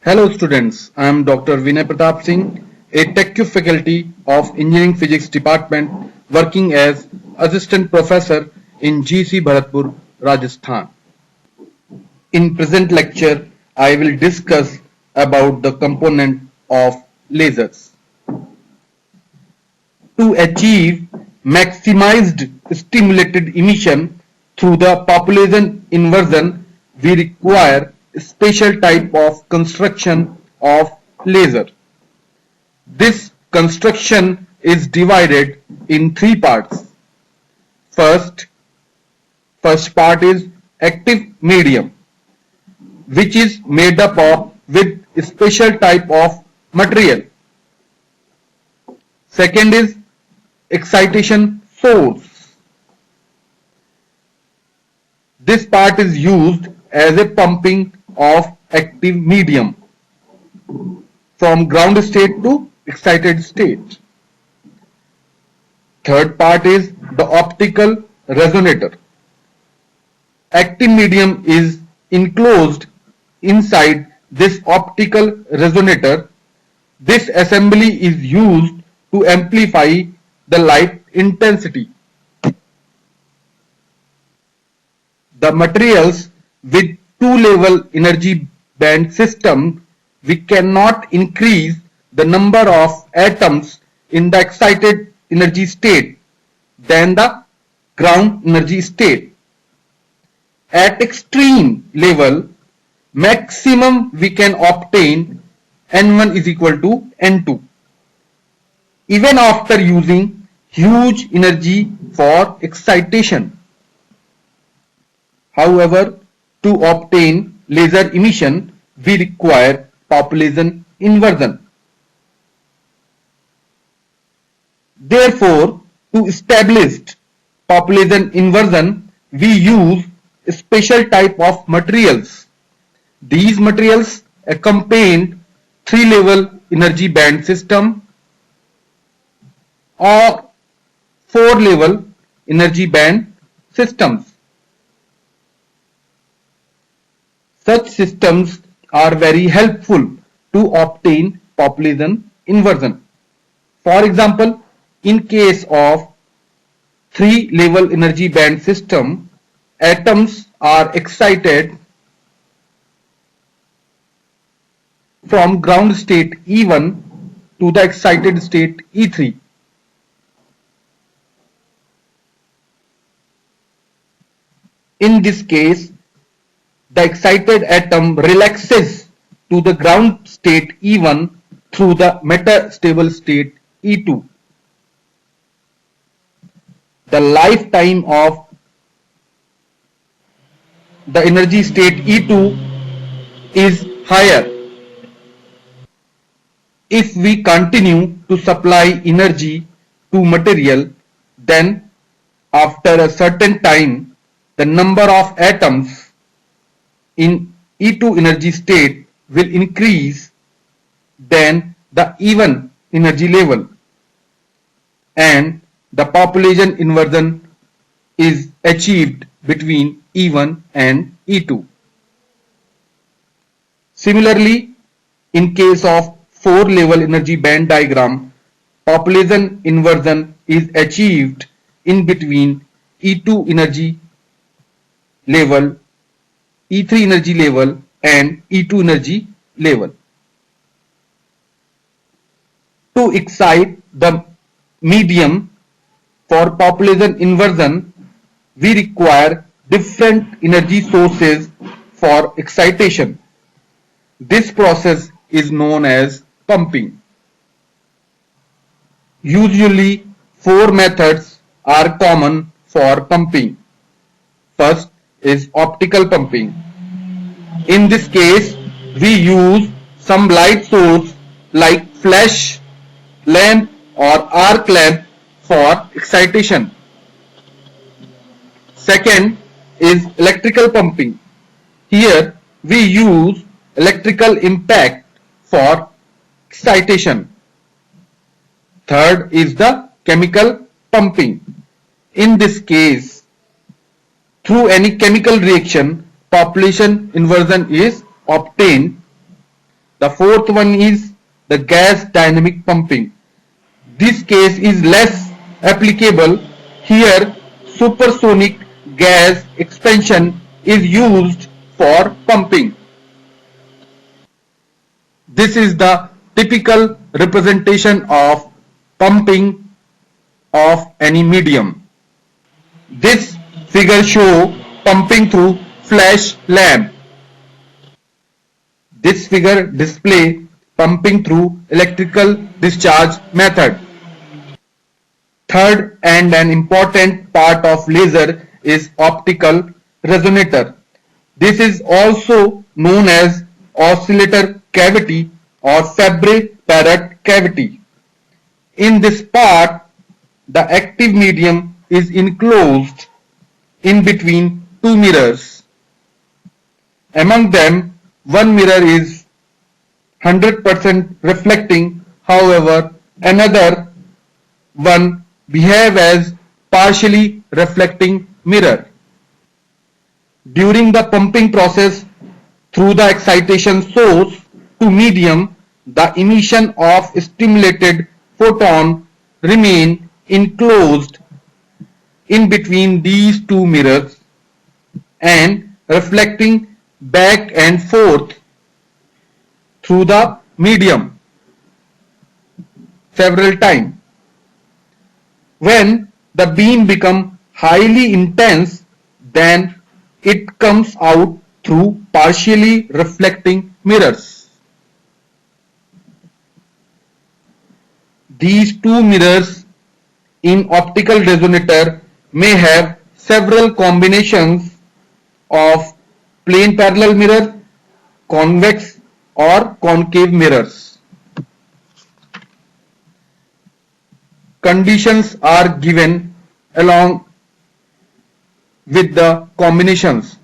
Hello students, I am Dr. Vinay Pratap Singh, a TechCube faculty of Engineering Physics Department working as Assistant Professor in GC Bharatpur, Rajasthan. In present lecture, I will discuss about the component of lasers. To achieve maximized stimulated emission through the population inversion, we require a special type of construction of laser. This construction is divided in three parts. First, first part is active medium, which is made up of with a special type of material. Second is excitation source. This part is used as a pumping of active medium from ground state to excited state. Third part is the optical resonator. Active medium is enclosed inside this optical resonator. This assembly is used to amplify the light intensity. The materials with two-level energy band system, we cannot increase the number of atoms in the excited energy state than the ground energy state. At extreme level, maximum we can obtain N1 is equal to N2. Even after using huge energy for excitation. However, to obtain laser emission, we require population inversion. Therefore, to establish population inversion, we use a special type of materials. These materials accompany three-level energy band system or four-level energy band systems. Such systems are very helpful to obtain population inversion. For example, in case of three-level energy band system, atoms are excited from ground state E1 to the excited state E3. In this case, the excited atom relaxes to the ground state E1 through the metastable state E2. The lifetime of the energy state E2 is higher. If we continue to supply energy to material, then after a certain time, the number of atoms in E2 energy state will increase than the E1 energy level, and the population inversion is achieved between E1 and E2. Similarly, in case of four-level energy band diagram, population inversion is achieved in between E2 energy level, E3 energy level and E2 energy level. To excite the medium for population inversion, we require different energy sources for excitation. This process is known as pumping. Usually, four methods are common for pumping. First is optical pumping. In this case, we use some light source like flash lamp or arc lamp for excitation. Second is electrical pumping. Here we use electrical impact for excitation. Third is the chemical pumping. In this case, through any chemical reaction, population inversion is obtained. The fourth one is the gas dynamic pumping. This case is less applicable. Here, supersonic gas expansion is used for pumping. This is the typical representation of pumping of any medium. This figure shows pumping through flash lamp. This figure displays pumping through electrical discharge method. Third and an important part of laser is optical resonator. This is also known as oscillator cavity or Fabry-Perot cavity. In this part, the active medium is enclosed in between two mirrors. Among them, one mirror is 100% reflecting, however, another one behave as partially reflecting mirror. During the pumping process through the excitation source to medium, the emission of stimulated photon remain enclosed in between these two mirrors and reflecting back and forth through the medium several times. When the beam becomes highly intense, then it comes out through partially reflecting mirrors. These two mirrors in optical resonator may have several combinations of plane parallel mirror, convex or concave mirrors. Conditions are given along with the combinations.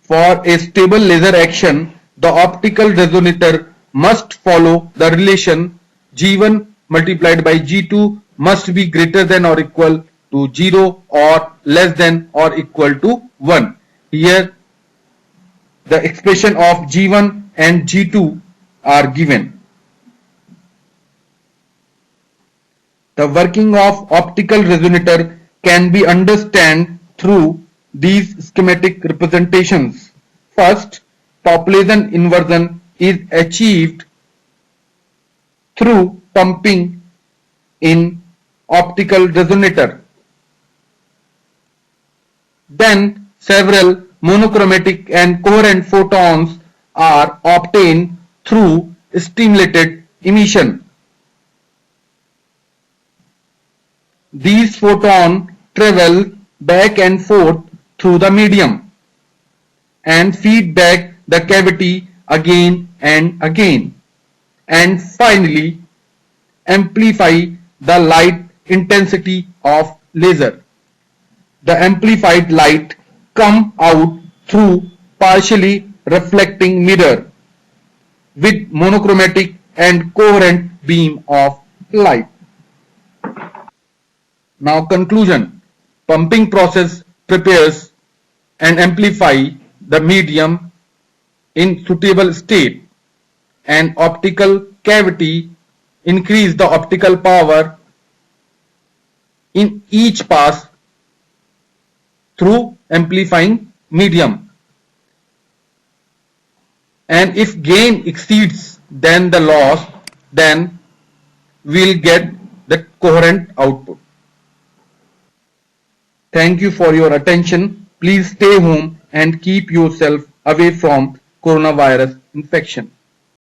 For a stable laser action, the optical resonator must follow the relation G1 multiplied by G2 must be greater than or equal to 0 or less than or equal to 1. Here the expression of G1 and G2 are given. The working of optical resonator can be understood through these schematic representations. First, population inversion is achieved through pumping in optical resonator. Then several monochromatic and coherent photons are obtained through stimulated emission. These photons travel back and forth through the medium and feed back the cavity again and again, and finally amplify the light intensity of laser. The amplified light comes out through partially reflecting mirror with monochromatic and coherent beam of light. Now conclusion. Pumping process prepares and amplify the medium in suitable state, and optical cavity increase the optical power in each pass through amplifying medium, and if gain exceeds then the loss, then we'll get the coherent output. Thank you for your attention. Please stay home and keep yourself away from coronavirus infection.